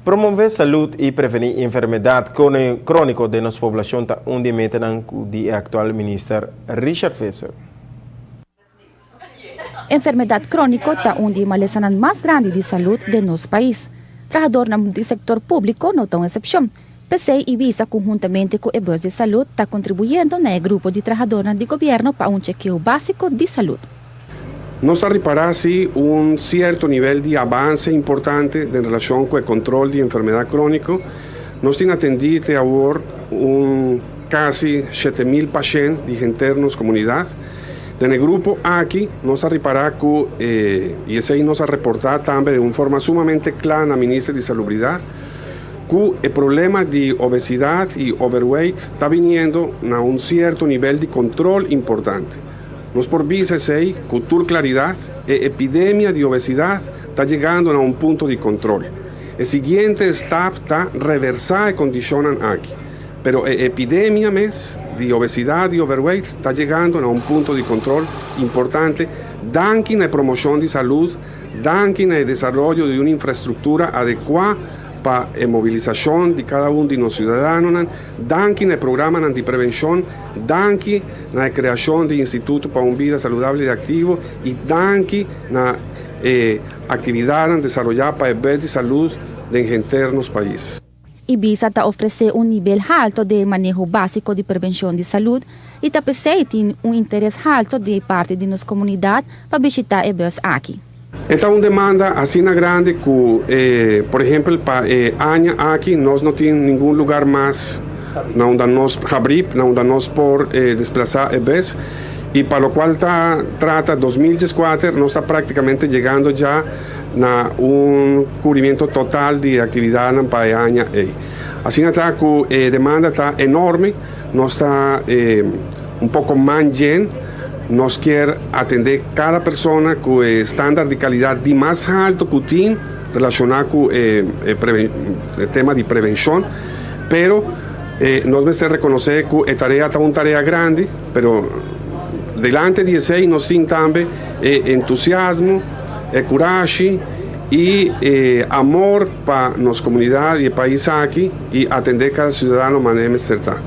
Promover salud y prevenir enfermedad crónica de nuestra población es un meta del actual ministro Richard Fesser. Enfermedad crónica es un de las más grandes de salud de nuestro país. Trabajadores del sector público no son excepción. PCI y IBISA, conjuntamente con el IBISA de salud, está contribuyendo en el grupo de trabajadores de gobierno para un chequeo básico de salud. Nos repararse un cierto nivel de avance importante en relación con el control de enfermedad crónica. Nos tiene atendido ahora casi 7.000 pacientes de internos comunidad. En el grupo aquí nos reparar que y ese nos ha reportado también de una forma sumamente clara a la ministra de Salubridad que el problema de obesidad y overweight está viniendo a un cierto nivel de control importante. Nos por visa con toda claridad, la epidemia de obesidad está llegando a un punto de control. El siguiente step está reversar la condición aquí. Pero la epidemia de obesidad y overweight está llegando a un punto de control importante, dando la promoción de salud, dando el desarrollo de una infraestructura adecuada para la movilización de cada uno de los ciudadanos, dando el programa de prevención, dando la creación de institutos para una vida saludable y activa y dando la actividad desarrollada para el bien de salud de internos países. IBISA ofrece un nivel alto de manejo básico de prevención de salud y también tiene un interés alto de parte de nuestra comunidad para visitar el IBISA aquí. Esta es una demanda así grande que, por ejemplo, para año aquí no tenemos ningún lugar más donde nos abrir, donde nos por desplazar el IBISA y para lo cual trata 2014 no está prácticamente llegando ya a un cubrimiento total de actividad para el año. Así que la demanda está enorme, no está un poco más llena, nos quiere atender cada persona con el estándar de calidad de más alto que tiene relacionado con el tema de prevención, pero nos debe reconocer que la tarea es una tarea grande, pero delante de eso nos tiene también entusiasmo, coraje y amor para nuestra comunidad y el país aquí y atender cada ciudadano de manera acertada.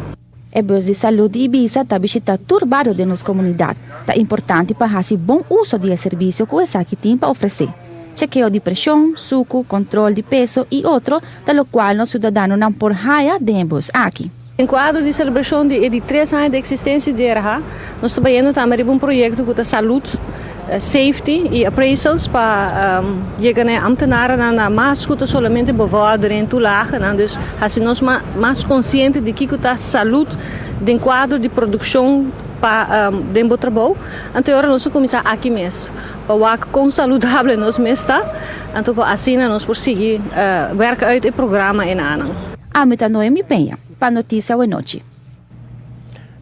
El IBISA de salud de IBISA está visitando todo el barrio de nuestra comunidad. Es importante para hacer buen uso del servicio que esa aquí tiene para ofrecer. Chequeo de presión, suco, control de peso y otro, de lo cual los ciudadanos no por haya de IBISA aquí. Em quadro de celebração de 3 anos de existência de RH, nós trabalhamos também em um projeto de saúde, safety e appraisals para chegar a ambtenaren na mais escuta somente bevordering toelagen, dus assim nós mais conscientes de que a saúde em quadro de produção para dentro do trabalho, então agora nós começar aqui mesmo, para que com saudável nós mesmos está, então assim nós por seguir werken uit o programa em ano. Amita Noemi Penha. Para Noticia o Nochi.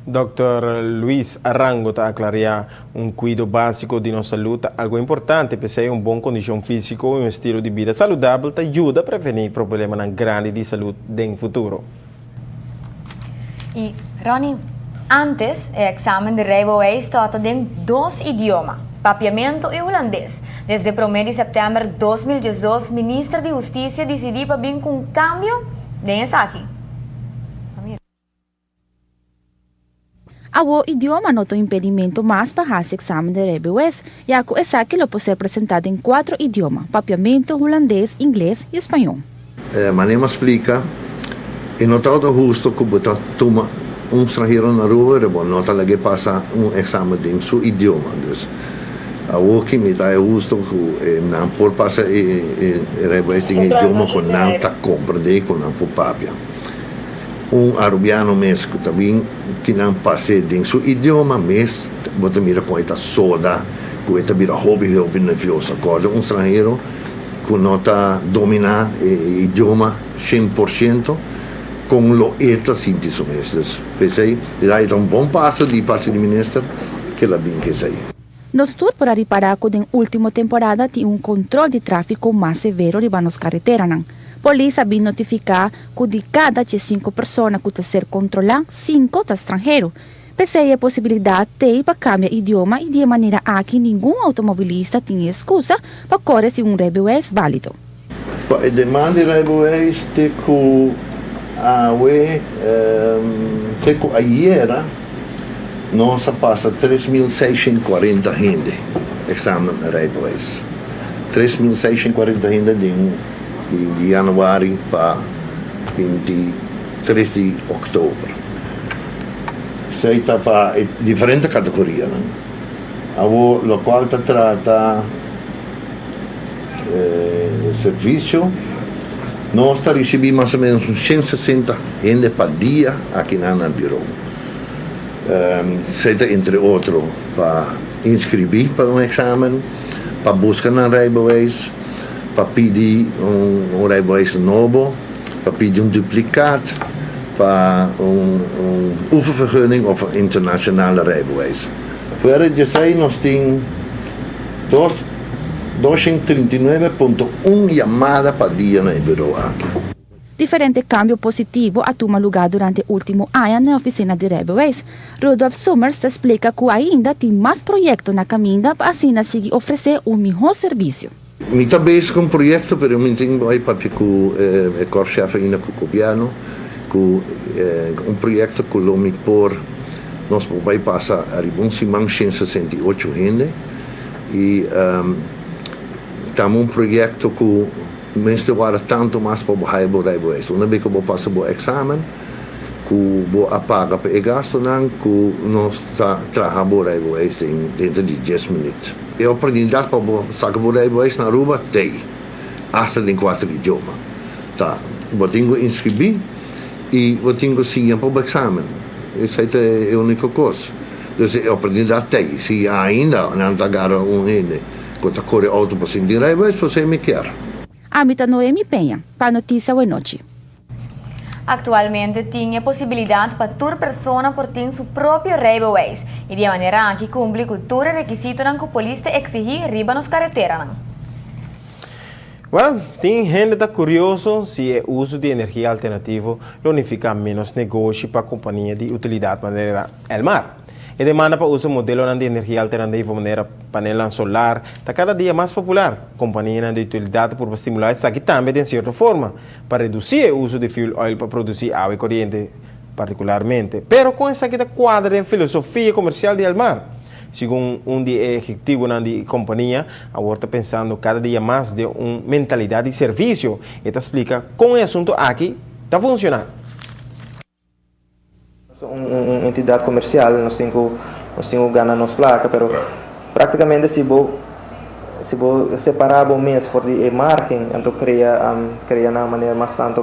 Dr. Luis Arango está aclarando un cuidado básico de nuestra salud, algo importante, porque una buena condición física y un estilo de vida saludable te ayuda a prevenir problemas grandes de salud en el futuro. Y Ronnie, antes el examen de rijbewijs trata en 2 idiomas, papiamento y holandés. Desde el 1 de septiembre de 2012, el ministro de Justicia decidió para vir con un cambio de eso aquí. O idioma no tem impedimento mais para esse exame de rijbewijs, já que esse aqui lo pode ser apresentado em 4 idiomas, papiamento, holandês, inglês e espanhol. Mas me explica, e não está justo que você toma estrangeiro na rua, e não está que passa exame em seu idioma. Então, que me dá justo que não pode passar rijbewijs em idioma que não está compreendendo, que não pode papia. Arubiano mesmo que também que não passe em seu idioma mesmo, você mira com esta soda, com esta mira hobby nervioso, acorda estrangeiro que não está dominar o idioma 100%, com o eta sintiso mesmo. Pensei, é um bom passo de parte do ministro que ela bem que sei. Nos tour para reparar que na última temporada tinha controle de tráfico mais severo de nas carreteras. Polícia bem notificar que de cada 5 pessoas que ser controladas, 5 estão estrangeiros. Pensei a possibilidade de para cambiar idioma e de maneira que nenhum automobilista tinha excusa para correr sem rijbewijs válido. A demanda de rijbewijs teco ayer nós passa 3.640 gente examen de rijbewijs. 3.640 gente de januari para 23 de oktober. Isso está para diferentes categorias. O qual trata serviço. Nós recebemos mais ou menos 160 gente por dia aqui no bureau. Seja entre outros para inscrever para um exame, para buscar um rijbewijs, para pedir rijbewijs novo, para pedir duplicado, para oefenvergunning of internationale rijbewijs. Verder gezegd, nós temos 239.1 chamadas por dia no bureau aqui. Diferente cambio positivo a tomar lugar durante o último ano na oficina de rijbewijs. Rudolf Summers explica que ainda tem mais projetos na caminho para assim conseguir oferecer melhor serviço. Eu estou bezig com projeto, mas eu tenho para o corpo-chefe ainda com o governo, com projeto que eu por nós vamos passar a 168 gente e temos projeto que mensen waren tanto mais para o rijbewijs. Uma vez que eu passo o exame, que eu apago para o gasto, que nós trabalhamos o rijbewijs dentro de 10 minutos. A oportunidade para sacar o rijbewijs na rua tem, hasta em 4 idiomas. Tá, eu tenho que inscrever e eu tenho que seguir para o exame. Isso é a única coisa. Então, a oportunidade tem. Se ainda não está ainda, quando corre auto para seguir rijbewijs, você me quer. Amita Noemi Penha, para Noticia Nochi. Atualmente tem a possibilidade para toda pessoa por ter seu próprio rijbewijs e de maneira que cumpre com todos os requisitos que a polícia exige riba nas carreteras. Well, tem gente que está curioso se o uso de energia alternativa unifica menos negócio para a companhia de utilidade maneira el mar. E demanda para o uso modelo de energia alternativa maneira painel solar está cada dia mais popular. Companhia de utilidade por estimular isso aqui também de certa forma para reduzir o uso de fuel oil para produzir água e corrente particularmente. Pero com essa aqui da quadra em filosofia comercial de el mar. Segundo executivo da companhia, agora está pensando cada dia mais de uma mentalidade de serviço. E explica como o assunto aqui está funcionando. Uma entidade comercial, nós temos ganhar nossa placa, mas praticamente se você separar o mês for de margem, então cria uma maneira bastante